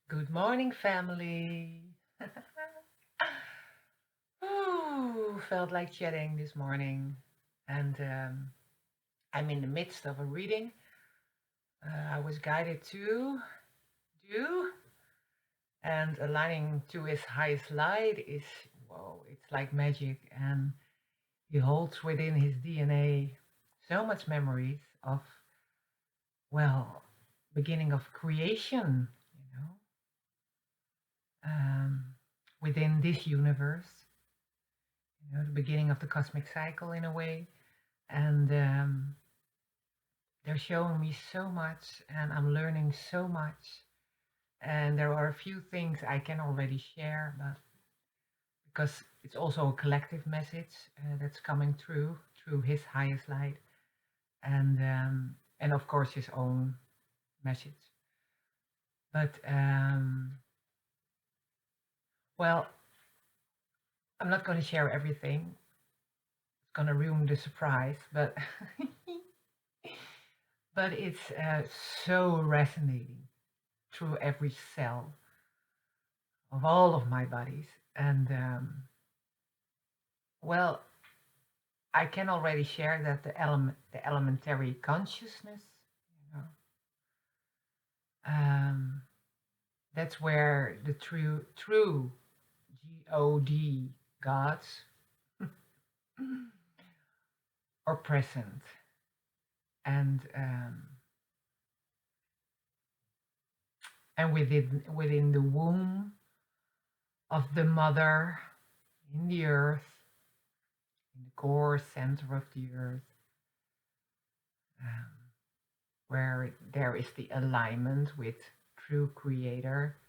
Good morning, family. Ooh, felt like chatting this morning, and I'm in the midst of a reading. I was guided to do, and aligning to his highest light is whoa, it's like magic, and he holds within his DNA so much memories of well, beginning of creation, you know, um, within this universe. The beginning of the cosmic cycle in a way. And they're showing me so much, and I'm learning so much. And there are a few things I can already share, but because it's also a collective message that's coming through his highest light, and of course his own message. But well, I'm not going to share everything. It's going to ruin the surprise, but but it's so resonating through every cell of all of my bodies. And well, I can already share that the elementary consciousness, you know, um, that's where the true God gods are present, and and within the womb of the mother in the earth, in the core center of the earth, um, where there is the alignment with true creator,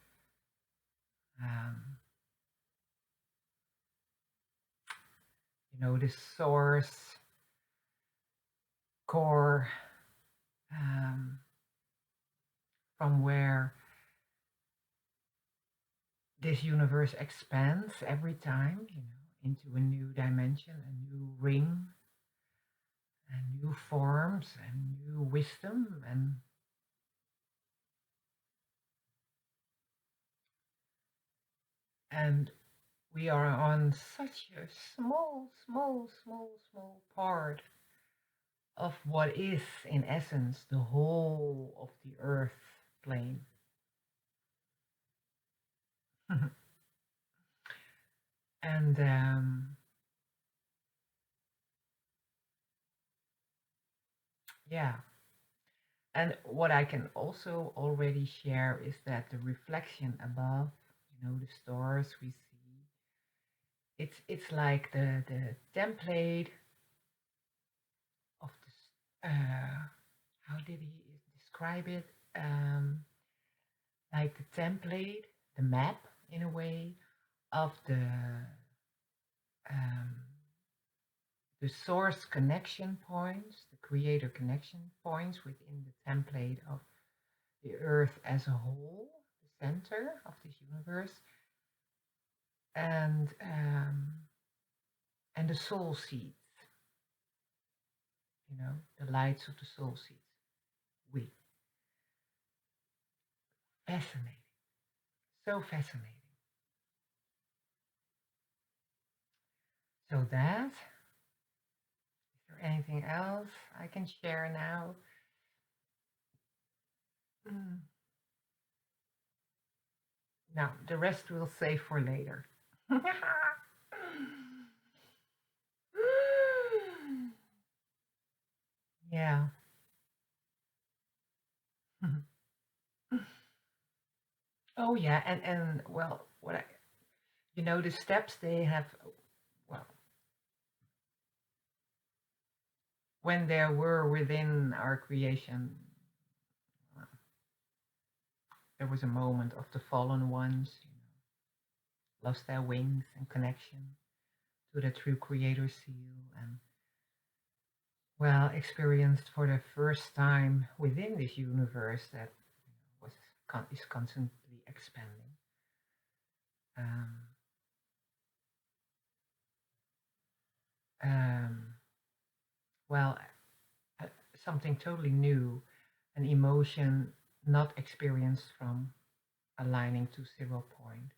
um, the source core, um, from where this universe expands every time, into a new dimension, a new ring, and new forms, and new wisdom, and we are on such a small part of what is, in essence, the whole of the earth plane. And yeah, and what I can also already share is that the reflection above, the stars we see, it's like the template of this. How did he describe it? Um, like the template, the map in a way of um, the source connection points, the creator connection points within the template of the earth as a whole, the center of this universe, and um, and the soul seeds, the lights of the soul seeds. We fascinating, so fascinating. So that is there anything else I can share now? Mm. Now the rest we'll save for later. Yeah. Oh yeah, and well, the steps they have. Well, when there were within our creation, uh, there was a moment of the fallen ones, lost their wings and connection to the true creator seal, and well, experienced for the first time within this universe that was is constantly expanding. Um, um, well, uh, something totally new, an emotion not experienced from aligning to 0 point,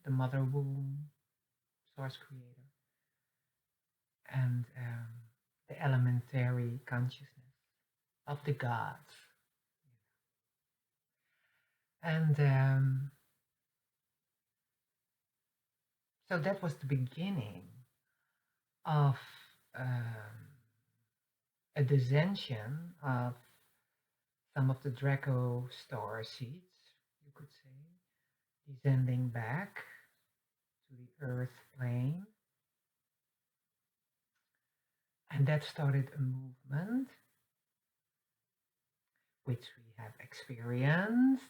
the mother womb, source creator, and the elementary consciousness of the gods. And so that was the beginning of um, a descension of some of the Draco star seeds, you could say, descending back to the earth plane. And that started a movement which we have experienced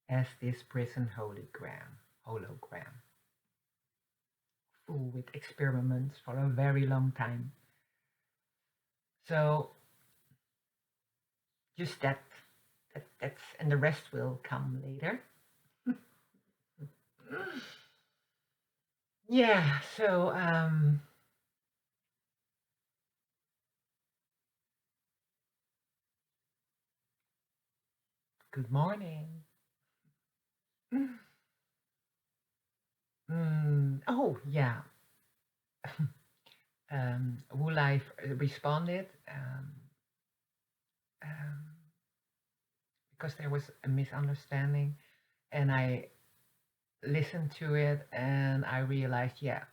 as this prison hologram, full with experiments for a very long time. So just that's and the rest will come later. Yeah, so good morning. Oh yeah. Wu Life responded um, because there was a misunderstanding, and I listened to it and I realized, yeah,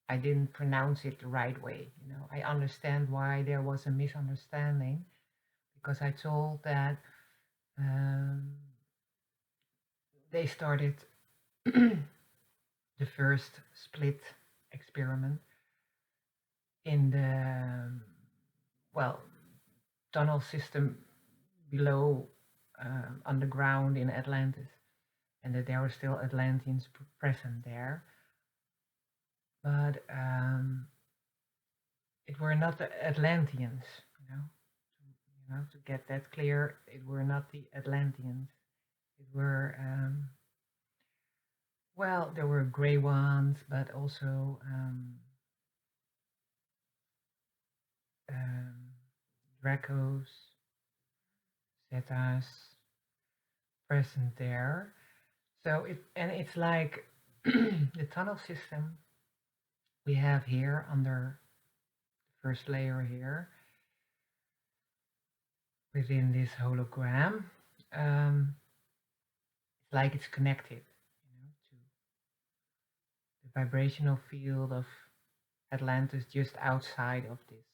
I didn't pronounce it the right way. I understand why there was a misunderstanding because I told that um, they started the first split experiment in the well tunnel system below underground in Atlantis, and that there were still Atlanteans present there, but it were not the Atlanteans, to get that clear, it were not the Atlanteans. It were well, there were gray ones, but also um, Dracos, Zetas present there. So it's like the tunnel system we have here under the first layer here within this hologram. It's like it's connected, to the vibrational field of Atlantis just outside of this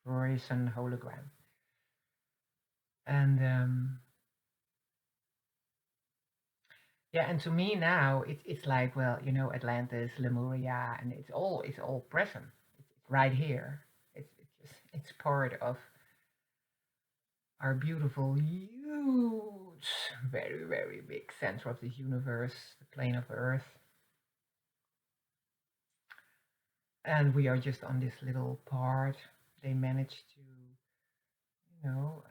fluorescent hologram. And yeah, and to me now it's like, well, Atlantis, Lemuria, and it's all present. It's right here. It's part of our beautiful, huge, very, very big center of the universe, the plane of Earth. And we are just on this little part. They managed to, well,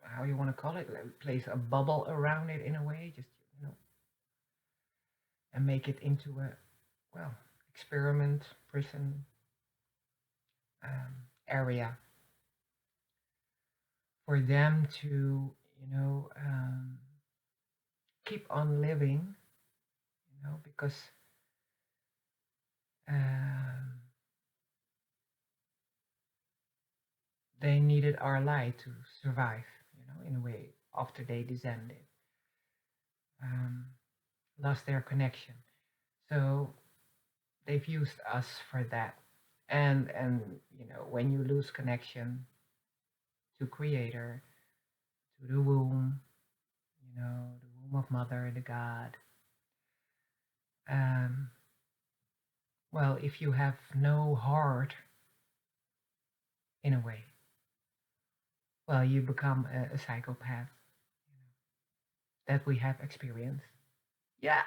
how you want to call it, like, place a bubble around it in a way, just, and make it into a, well, experiment prison area for them to, keep on living, because they needed our light to survive, in a way, after they descended, lost their connection. So they've used us for that. And when you lose connection to creator, to the womb, the womb of mother, the God, well, if you have no heart, in a way, well, you become a psychopath. That we have experienced. Yeah,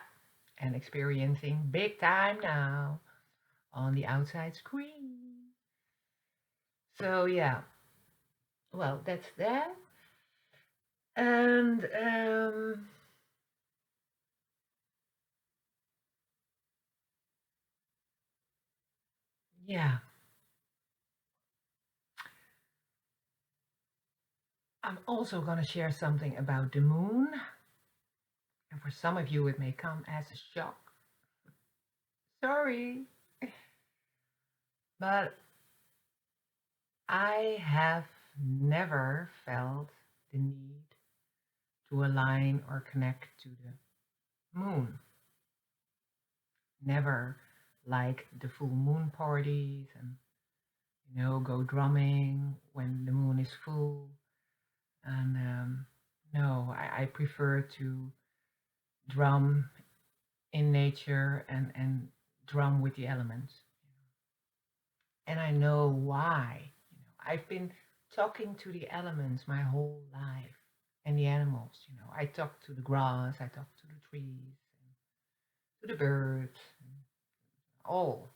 and experiencing big time now on the outside screen. So yeah, well, that's that. And yeah, I'm also going to share something about the moon. And for some of you, it may come as a shock. Sorry. But I have never felt the need to align or connect to the moon. Never like the full moon parties and, go drumming when the moon is full. And no, I prefer to drum in nature and drum with the elements. And I know why. I've been talking to the elements my whole life and the animals. I talk to the grass, I talk to the trees, to the birds, and all.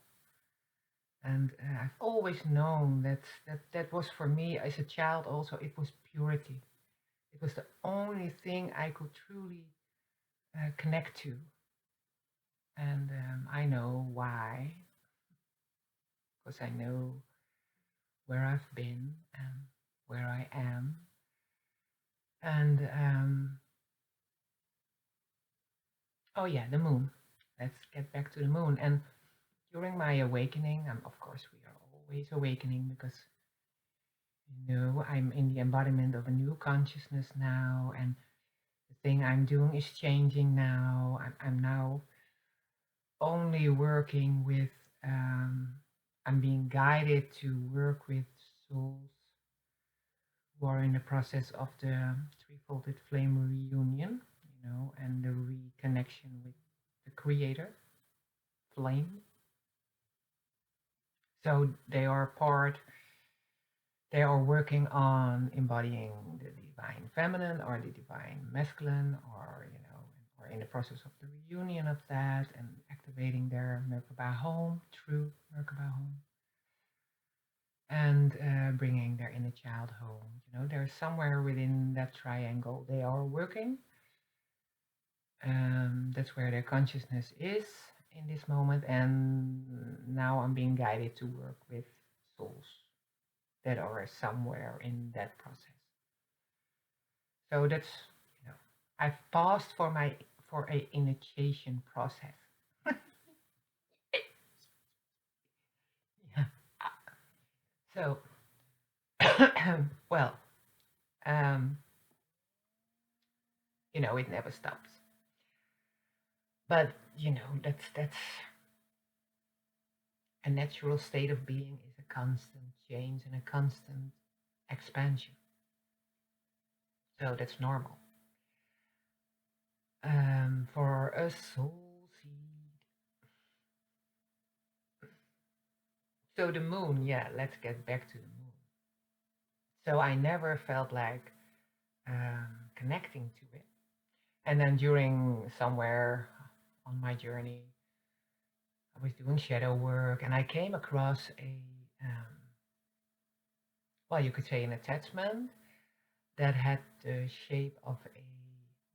And I've always known that was for me as a child also, it was purity. It was the only thing I could truly connect to. And I know why, because I know where I've been and where I am. And oh yeah, the moon. Let's get back to the moon. And during my awakening, of course, we are always awakening because I'm in the embodiment of a new consciousness now, and the thing I'm doing is changing now. I'm now only working with. Um, I'm being guided to work with souls who are in the process of the three-folded flame reunion, and the reconnection with the creator, flame. So they are working on embodying the divine feminine or the divine masculine, or in the process of the reunion of that and activating their Merkaba home, true Merkaba home, and bringing their inner child home. There's somewhere within that triangle they are working. That's where their consciousness is in this moment, and now I'm being guided to work with souls that are somewhere in that process. So that's, I've paused for a initiation process. Yeah. So, well, um, it never stops. But that's a natural state of being is a constant change and a constant expansion. So that's normal. For a soul seed. So the moon, yeah, let's get back to the moon. So I never felt like connecting to it. And then during somewhere on my journey, I was doing shadow work and I came across well, you could say an attachment that had the shape of a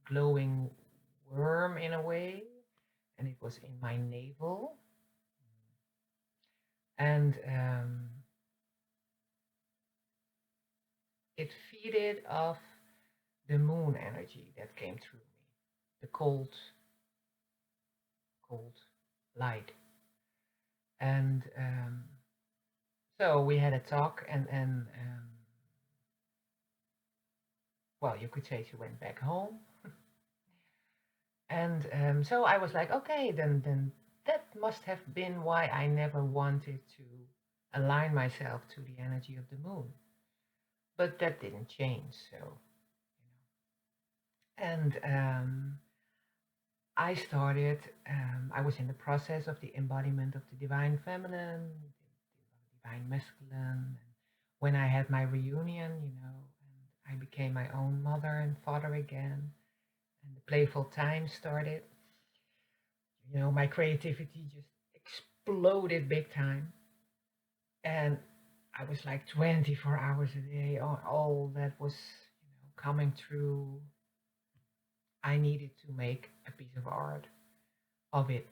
glowing worm in a way, and it was in my navel. And it feeded off the moon energy that came through me, the cold light. And so we had a talk, and well, you could say she went back home. And so I was like, okay, then that must have been why I never wanted to align myself to the energy of the moon. But that didn't change. So, and I started. I was in the process of the embodiment of the divine feminine, the divine masculine. And when I had my reunion, and I became my own mother and father again, and the playful time started. My creativity just exploded big time. And I was like 24 hours a day, all that was, coming through. I needed to make a piece of art of it,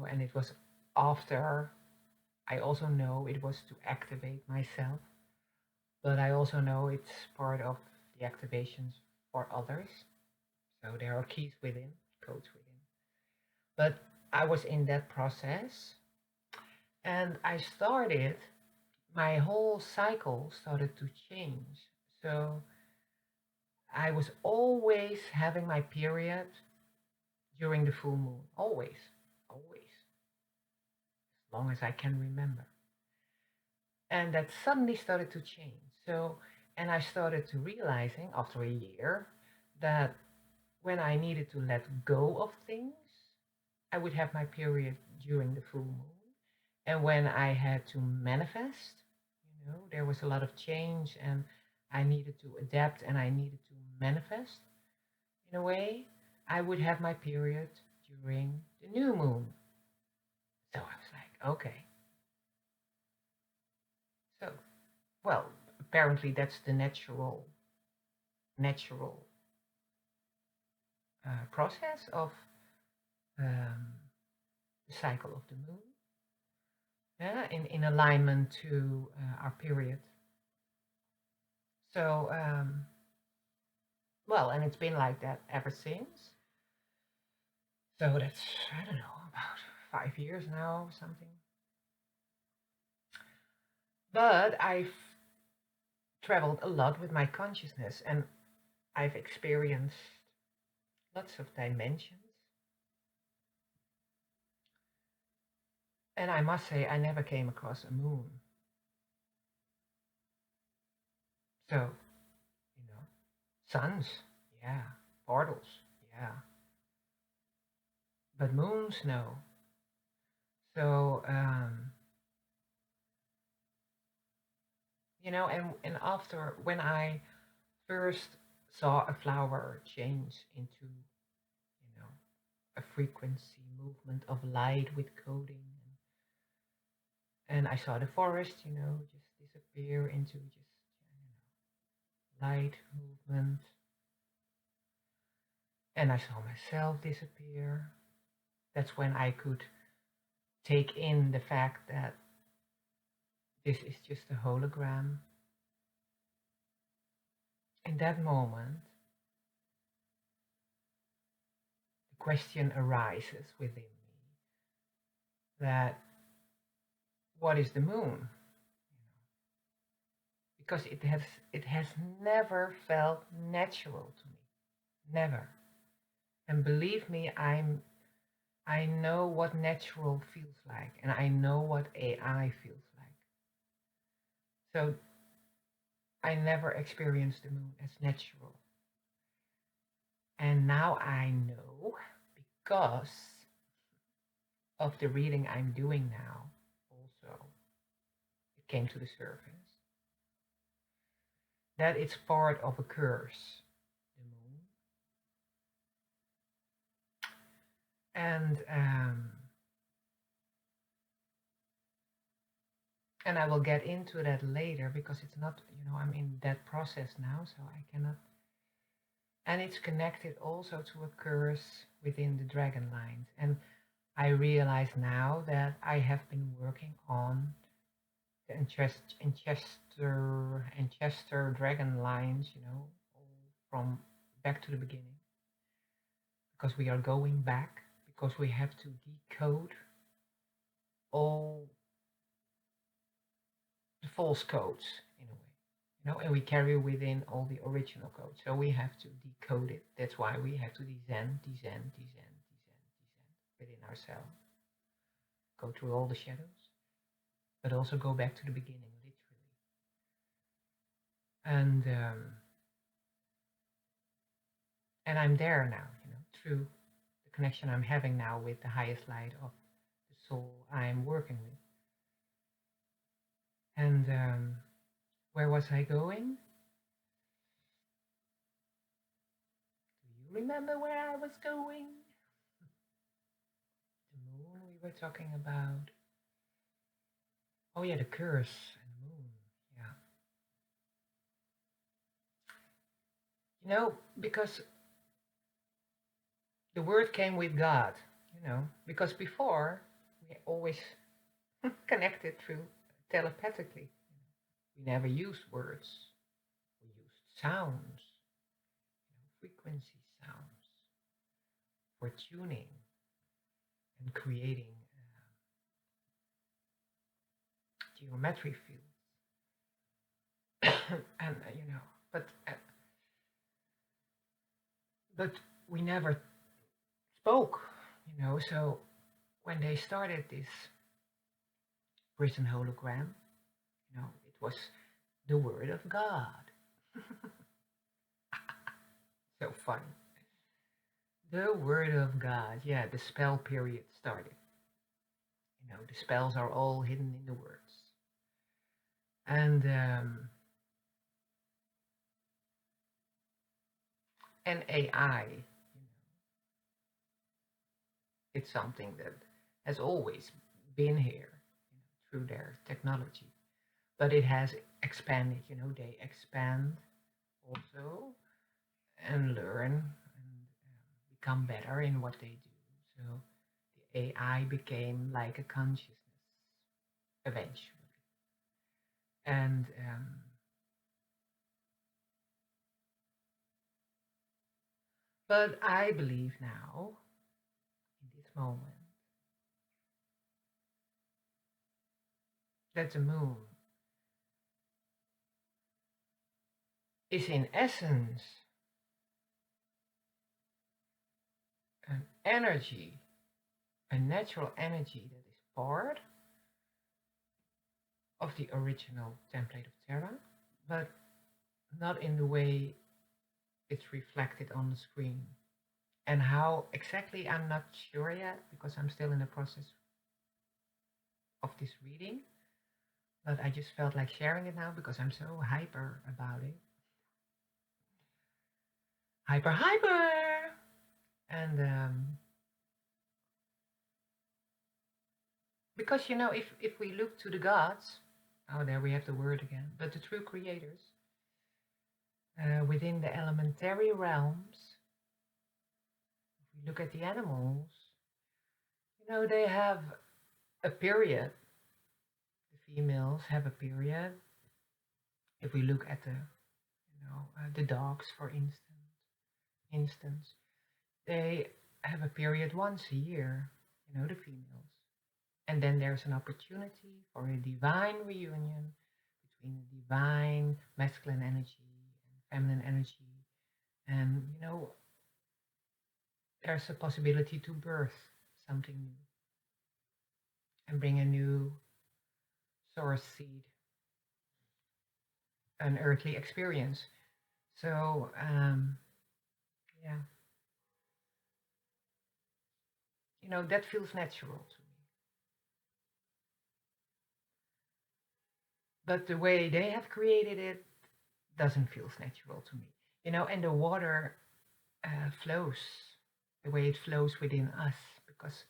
and it was after. I also know it was to activate myself, but I also know it's part of the activations for others. So there are keys within, codes within. But I was in that process, and my whole cycle started to change. So I was always having my period during the full moon. Always, always, as long as I can remember. And that suddenly started to change. So, and I started to realizing after a year that when I needed to let go of things, I would have my period during the full moon. And when I had to manifest, there was a lot of change and I needed to adapt and I needed to manifest in a way, I would have my period during the new moon. So I was like, okay. So, well, apparently that's the natural process of um, the cycle of the moon, yeah, in alignment to our period. So, well, and it's been like that ever since. So that's, I don't know, about 5 years now or something. But I've traveled a lot with my consciousness and I've experienced lots of dimensions. And I must say, I never came across a moon. So, suns, yeah, portals, yeah. But moons, no. So, and after, when I first saw a flower change into, a frequency movement of light with coding, and I saw the forest, just disappear into just light movement, and I saw myself disappear. That's when I could take in the fact that this is just a hologram. In that moment, the question arises within me that what is the moon? Because it has never felt natural to me. Never. And believe me, I know what natural feels like, and I know what AI feels like. So I never experienced the moon as natural. And now I know, because of the reading I'm doing now, also, it came to the surface, that it's part of a curse, the moon. And I will get into that later because it's not, I'm in that process now, so I cannot. And it's connected also to a curse within the dragon lines. And I realize now that I have been working on the Enchester dragon lines, all from back to the beginning. Because we are going back, because we have to decode all the false codes in a way, and we carry within all the original codes. So we have to decode it. That's why we have to descend within ourselves. Go through all the shadows, but also go back to the beginning, literally. And I'm there now, through the connection I'm having now with the highest light of the soul I'm working with. And where was I going? Do you remember where I was going? The moon we were talking about. Oh yeah, the curse and the moon. Yeah. Because the word came with God, because before we always connected through telepathically. We never used words. We used sounds. frequency sounds for tuning and creating geometry fields. And but uh, but we never spoke, So when they started this prison hologram, it was the word of God. So funny. The word of God. Yeah, the spell period started. The spells are all hidden in the words. And AI, it's something that has always been here, through their technology, but it has expanded. They expand also and learn and become better in what they do. So the AI became like a consciousness eventually. And but I believe now, in this moment, that the moon is in essence an energy, a natural energy that is part of the original template of Terra, but not in the way it's reflected on the screen. And how exactly, I'm not sure yet, because I'm still in the process of this reading. But I just felt like sharing it now because I'm so hyper about it. Hyper, hyper! And because, if we look to the gods, oh, there we have the word again, but the true creators, within the elementary realms, if we look at the animals, they have a period. The females have a period. If we look at the dogs, for instance, they have a period once a year, the females. And then there's an opportunity for a divine reunion between the divine masculine energy and feminine energy. And, there's a possibility to birth something new and bring a new source seed, an earthly experience. So, yeah, that feels natural to me. But the way they have created it doesn't feel natural to me. And the water flows the way it flows within us, because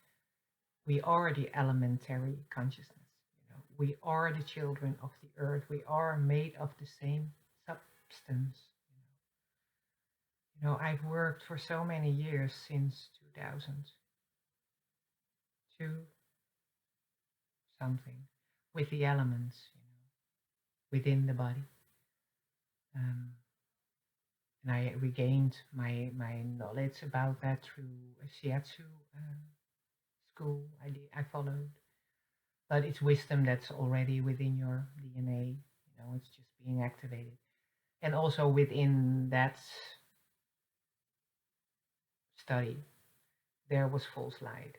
we are the elementary consciousness. We are the children of the earth. We are made of the same substance. I've worked for so many years, since 2002 something, with the elements, within the body. And I regained my knowledge about that through a shiatsu school I followed. But it's wisdom that's already within your DNA. It's just being activated. And also within that study, there was false light.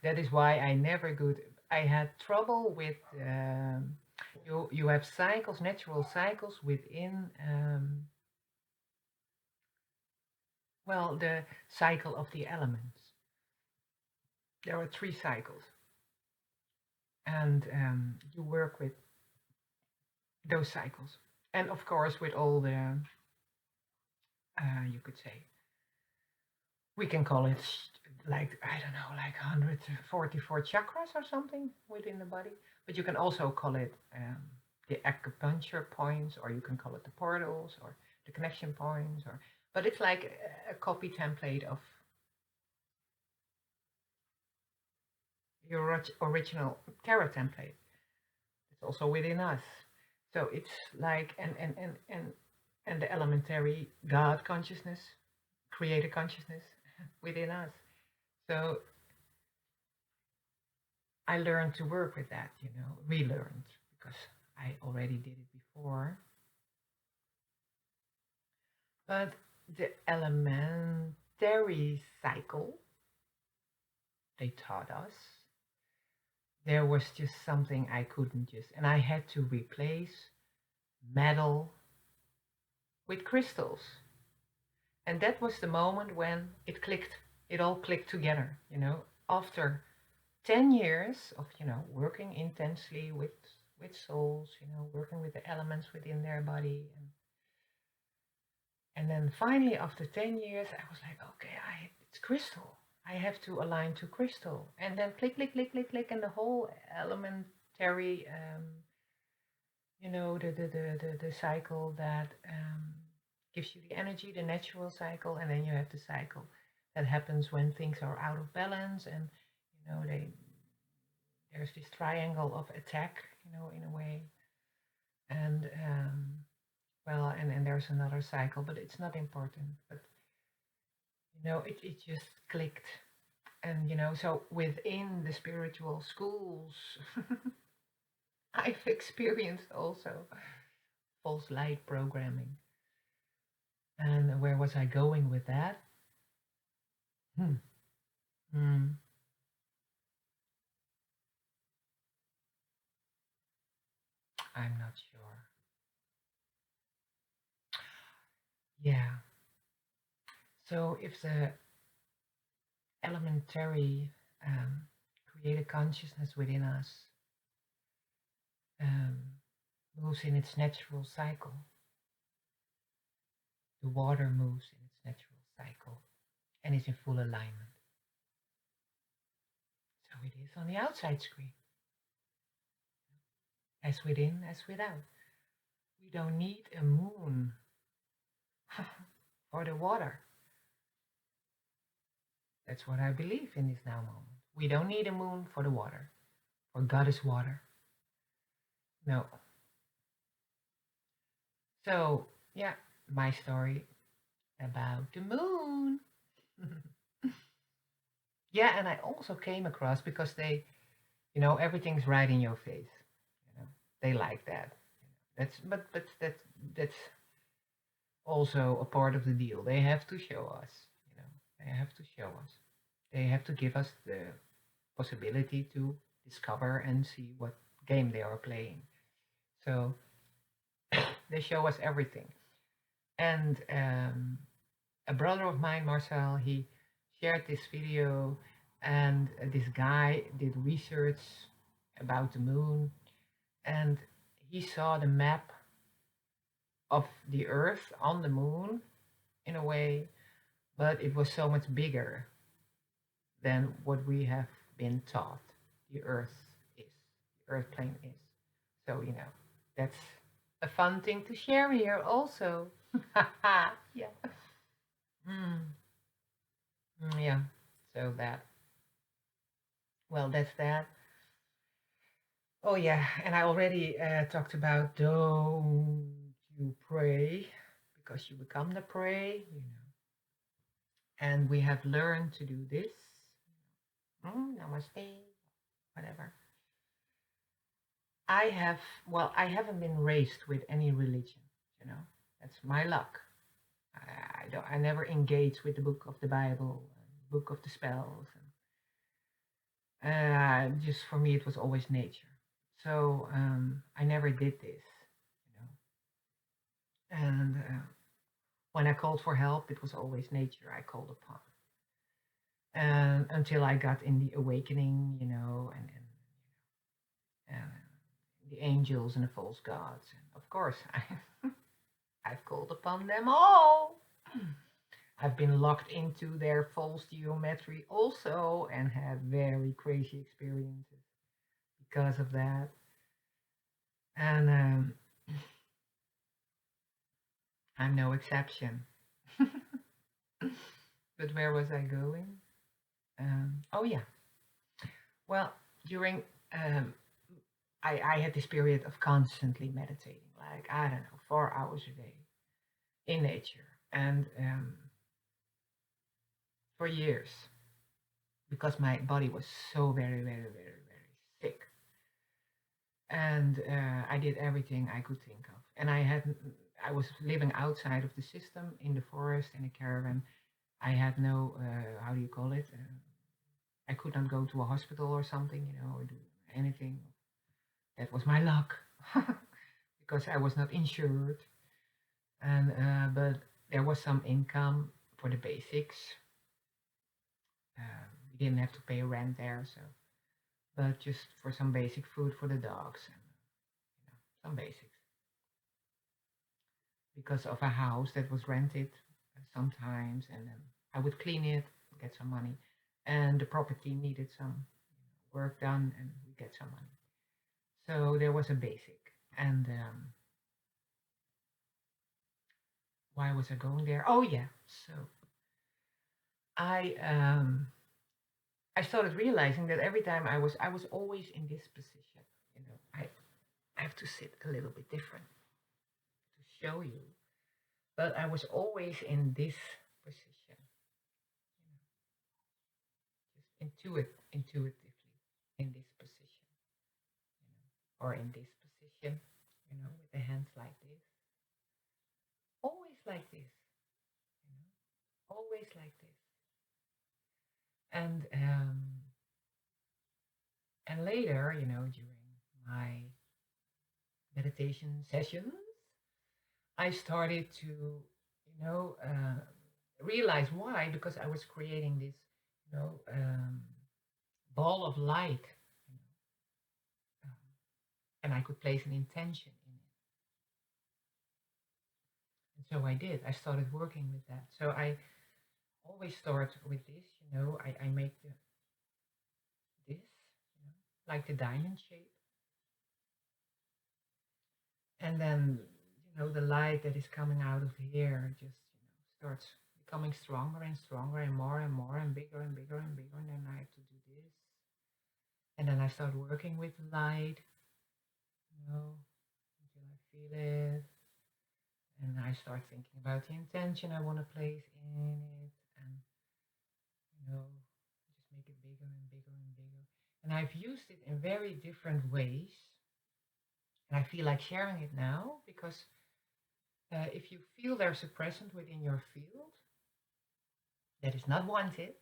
That is why I never could. I had trouble with. You have cycles, natural cycles within. Well, the cycle of the elements. There are 3 cycles, and you work with those cycles, and of course with all the. You could say. We can call it like, I don't know, like 144 chakras or something within the body. But you can also call it the acupuncture points, or you can call it the portals, or the connection points, but it's like a copy template of your original tarot template. It's also within us. So it's like, and and the elementary God consciousness, creator consciousness within us. So I learned to work with that, relearned, because I already did it before. But the elementary cycle they taught us, there was just something I couldn't just, and I had to replace metal with crystals. And that was the moment when it clicked, it all clicked together, after 10 years of, working intensely with souls, working with the elements within their body. And then finally, after 10 years, I was like, okay, it's crystal. I have to align to crystal. And then click, click, click, click, click, and the whole elementary, the cycle that gives you the energy, the natural cycle, and then you have the cycle that happens when things are out of balance, and there's this triangle of attack, in a way, and well, and there's another cycle, but it's not important. But it just clicked, and so within the spiritual schools, I've experienced also false light programming. And where was I going with that? Hmm. Hmm. I'm not sure. Yeah. So if the elementary created consciousness within us um, moves in its natural cycle, the water moves in its natural cycle and is in full alignment. So it is on the outside screen, as within, as without. We don't need a moon for the water. That's what I believe in this now moment. We don't need a moon for the water, for God is water. No. So, yeah, my story about the moon. Yeah, and I also came across, because they, everything's right in your face. They like that. That's also a part of the deal. They have to show us. They have to show us. They have to give us the possibility to discover and see what game they are playing. So they show us everything. And a brother of mine, Marcel, he shared this video, and this guy did research about the moon, and he saw the map of the Earth on the moon in a way, but it was so much bigger than what we have been taught the Earth is, the Earth plane is. So, that's a fun thing to share here also. Yeah. Mm. Yeah. So that's that. Oh, yeah. And I already talked about don't you pray because you become the prey. And we have learned to do this. Namaste, whatever. I haven't been raised with any religion. That's my luck. I never engage with the book of the Bible, book of the spells. Just for me, it was always nature. So I never did this. And when I called for help, it was always nature I called upon. And until I got in the awakening, and the angels and the false gods. And of course, I've called upon them all. I've been locked into their false geometry also and had very crazy experiences because of that. And I'm no exception. But where was I going? Oh, yeah. Well, during, I had this period of constantly meditating, like, I don't know, 4 hours a day. in nature. And for years, because my body was so very, very, very, very sick, and I did everything I could think of. And I was living outside of the system in the forest in a caravan. I had no, how do you call it? I could not go to a hospital or something, or do anything. That was my luck because I was not insured, and but there was some income for the basics. We didn't have to pay rent there, so but just for some basic food for the dogs and some basics because of a house that was rented sometimes, and then I would clean it, get some money, and the property needed some work done, and we get some money. So there was a basic, and why was I going there? Oh yeah, so I um, I started realizing that every time I was always in this position. I have to sit a little bit different to show you, but I was always in this position, just intuitively in this position, or in this position, with the hands like this, always like this, always like this, and later, during my meditation sessions, I started to, realize why, because I was creating this, ball of light, you know, and I could place an intention in it. And so I did. I started working with that. So I always start with this, I make this, like the diamond shape. And then, the light that is coming out of here just, starts becoming stronger and stronger and more and bigger and bigger and bigger. And then I have to do this. And then I start working with the light, until I feel it. And I start thinking about the intention I want to place in it. And, just make it bigger and bigger and bigger. And I've used it in very different ways. And I feel like sharing it now because if you feel there's a present within your field that is not wanted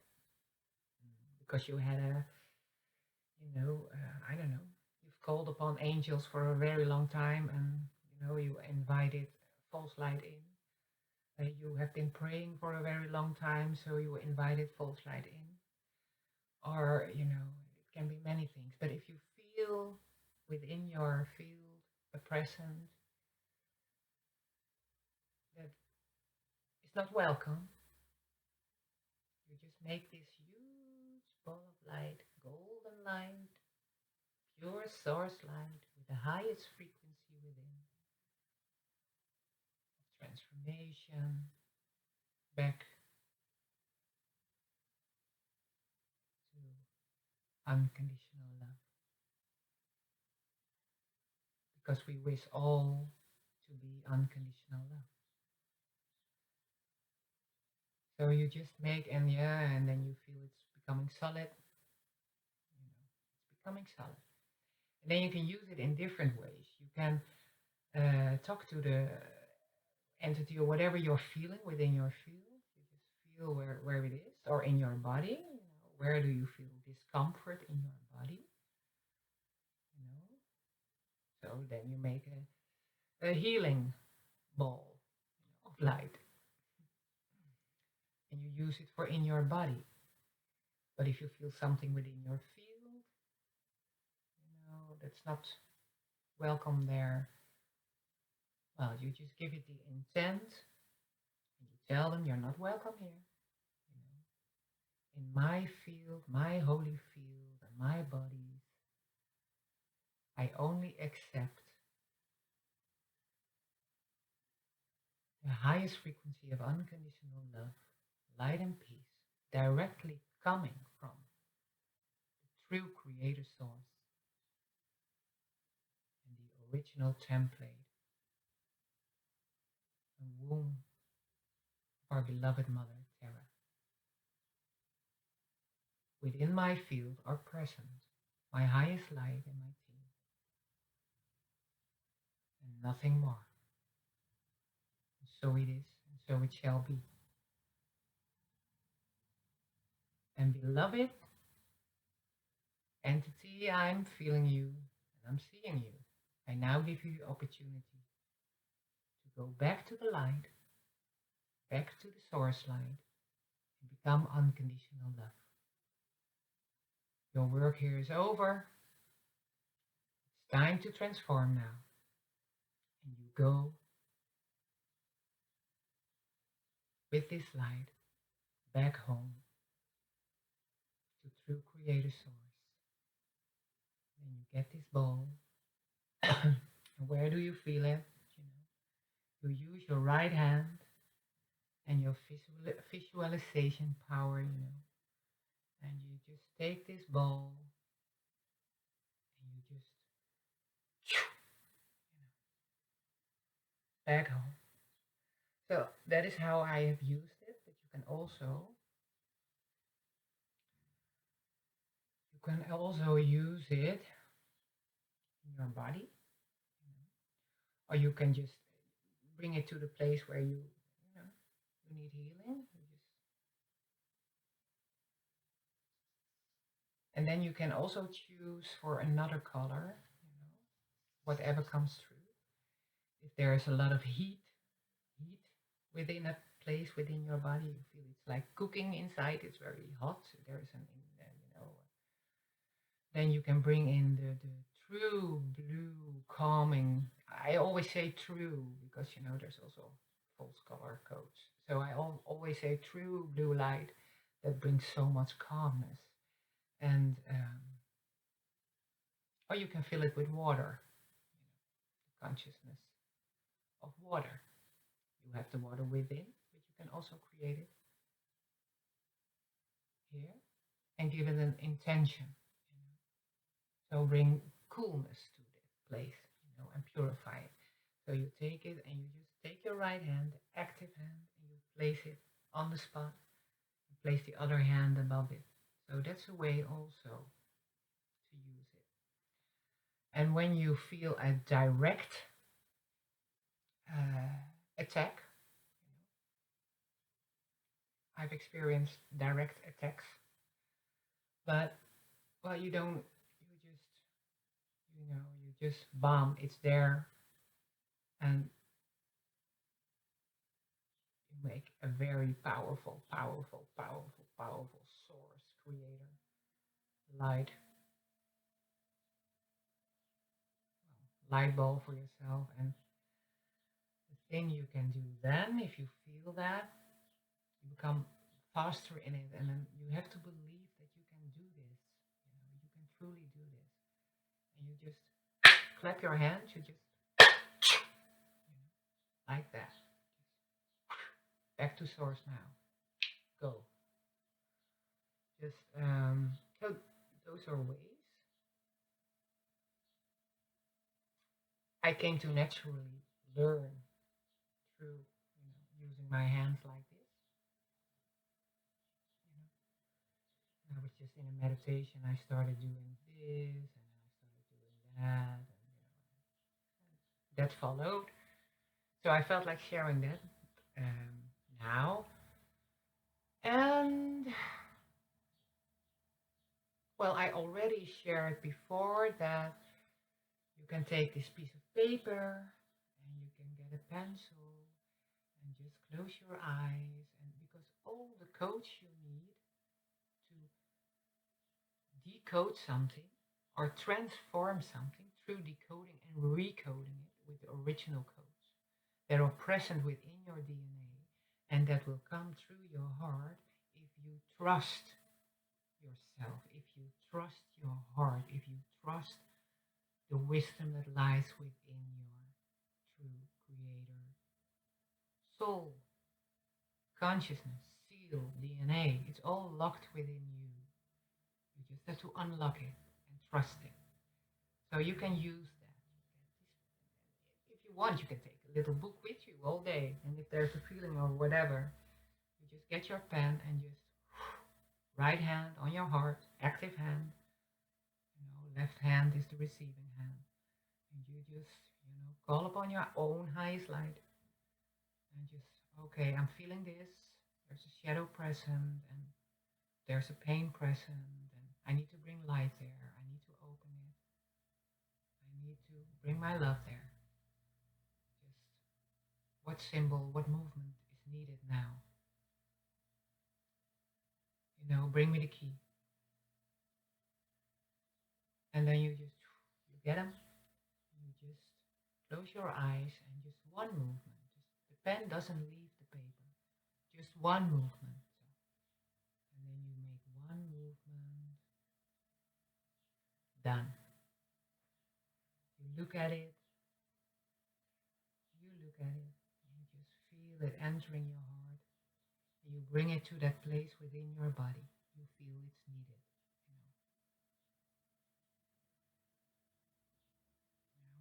because you had a, I don't know, you've called upon angels for a very long time, and you invited false light in. You have been praying for a very long time, so you invited false light in. Or, it can be many things. But if you feel within your field a present that is not welcome, you just make this huge ball of light, golden light, pure source light with the highest frequency within, of transformation back to unconditional love. Because we wish all to be unconditional love. So you just make, and yeah, and then you feel it's becoming solid. It's becoming solid. And then you can use it in different ways. You can talk to the entity or whatever you're feeling within your field. You just feel where it is, or in your body. Where do you feel discomfort in your body? You know, so then you make a healing ball, of light, and you use it for in your body. But if you feel something within your field, that's not welcome there, well, you just give it the intent, and you tell them you're not welcome here. You know, in my field, my holy field, and my bodies, I only accept the highest frequency of unconditional love, light, and peace directly coming from the true creator source and the original template and womb our beloved mother, Terra. Within my field are present my highest light and my team, and nothing more. And so it is, and so it shall be. And beloved entity, I'm feeling you and I'm seeing you. I now give you the opportunity to go back to the light, back to the source light, and become unconditional love. Your work here is over. It's time to transform now. And you go with this light back home to true creator source. And you get this ball. And where do you feel it? You use your right hand and your visualization power, and you just take this ball and you just back home. So that is how I have used it, but you can also use it in your body, or you can just bring it to the place where you need healing. And then you can also choose for another color, whatever comes through. If there is a lot of heat within a place within your body, you feel it's like cooking inside. It's very hot. There is then you can bring in the true blue calming. I always say true because there's also false color codes. So I always say true blue light that brings so much calmness. And or you can fill it with water, the consciousness of water. You have the water within, but you can also create it here and give it an intention. So bring coolness to that place, and purify it. So you take it and you just take your right hand, the active hand, and you place it on the spot and place the other hand above it. So that's a way also to use it. And when you feel a direct attack, I've experienced direct attacks, but well, you don't, you just bomb. It's there, and you make a very powerful, powerful, powerful, powerful source creator light, light bulb for yourself. And the thing you can do then, if you feel that, you become faster in it, and then you have to believe that you can do this. You can truly do this, and you just clap your hands. You just like that. Back to source now. Go. Just so those are ways I came to naturally learn through using my hands like this. I was just in a meditation. I started doing this, and then I started doing that, and that followed. So I felt like sharing that now. And well, I already shared before that you can take this piece of paper and you can get a pencil and just close your eyes, and because all the codes you need to decode something or transform something through decoding and recoding it with the original codes that are present within your DNA and that will come through your heart if you trust yourself, if you trust your heart, if you trust the wisdom that lies within your true creator soul, consciousness, seal, DNA. It's all locked within you. You just have to unlock it and trust it. So you can use that. If you want, you can take a little book with you all day. And if there's a feeling or whatever, just get your pen and just right hand on your heart, active hand. Left hand is the receiving hand. And you just, call upon your own highest light and just, okay, I'm feeling this. There's a shadow present and there's a pain present and I need to bring light there. I need to open it. I need to bring my love there. Just what symbol, what movement is needed now? Bring me the key. And then you get them. You just close your eyes and just one movement. Just the pen doesn't leave the paper. Just one movement. And then you make one movement. Done. You look at it. You look at it. And you just feel it entering your heart. And you bring it to that place within your body. You feel it's needed.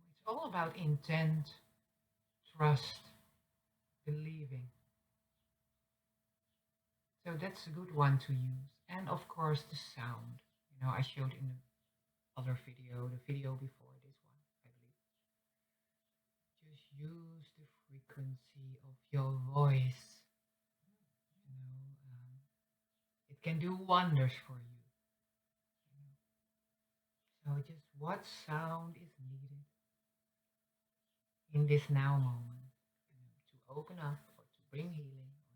It's all about intent, trust, believing. So that's a good one to use. And of course the sound. I showed in the other video, the video before this one, I believe. Just use the frequency of your voice. It can do wonders for you. So just what sound is needed in this now moment to open up or to bring healing or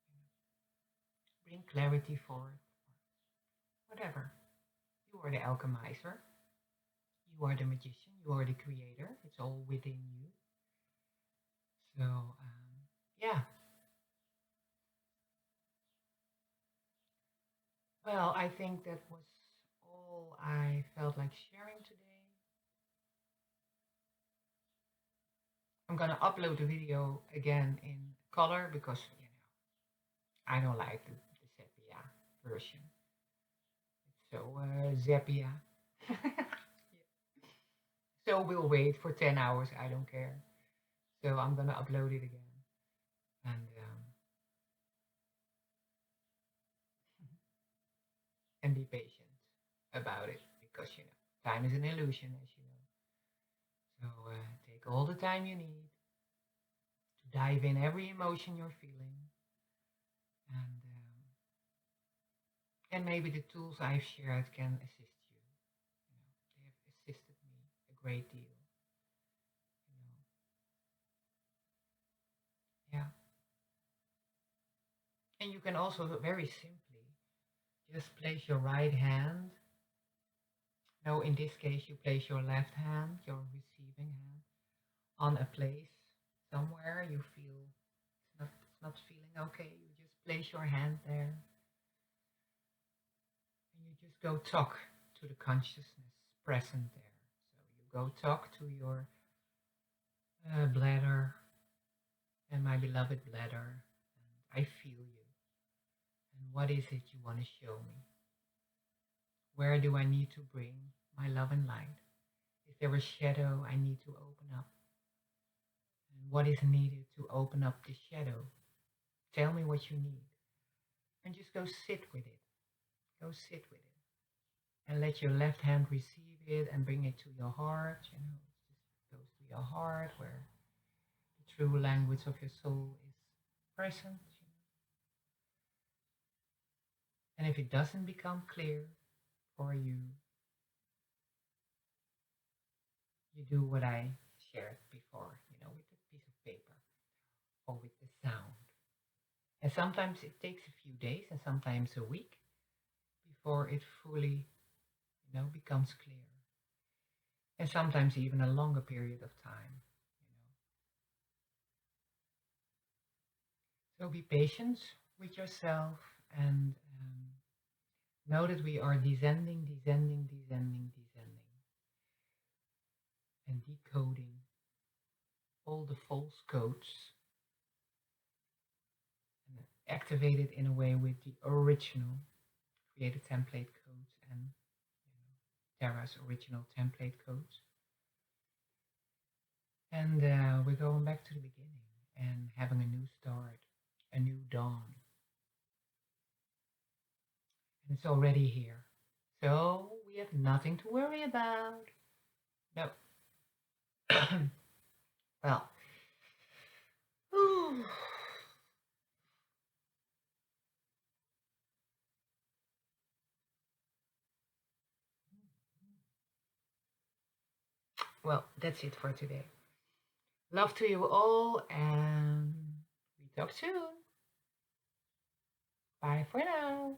to bring clarity forth or whatever. You are the alchemizer. You are the magician. You are the creator. It's all within you. So, yeah. Well, I think that was all I felt like sharing today. I'm gonna upload the video again in color because, I don't like the sepia version. It's so sepia. So we'll wait for 10 hours, I don't care. So I'm gonna upload it again. And be patient about it because, time is an illusion, as you know. So take all the time you need to dive in every emotion you're feeling. And maybe the tools I've shared can assist you. They have assisted me a great deal. Yeah. And you can also very simply just place your right hand. No, in this case, you place your left hand, your receiving hand, on a place somewhere you feel it's not feeling okay. You just place your hand there. And you just go talk to the consciousness present there. So you go talk to your bladder and my beloved bladder. And I feel you. And what is it you want to show me? Where do I need to bring my love and light? Is there a shadow I need to open up? And what is needed to open up the shadow? Tell me what you need. And just go sit with it. Go sit with it. And let your left hand receive it and bring it to your heart. It just goes to your heart where the true language of your soul is present. And if it doesn't become clear for you, you do what I shared before, with a piece of paper or with the sound. And sometimes it takes a few days and sometimes a week before it fully, becomes clear. And sometimes even a longer period of time. So be patient with yourself and know that we are descending, and decoding all the false codes and activate it in a way with the original created template codes and Terra's original template codes. And we're going back to the beginning and having a new start, a new dawn. and it's already here. So we have nothing to worry about. No. Well, whew. Well, that's it for today. Love to you all, and we talk soon. Bye for now.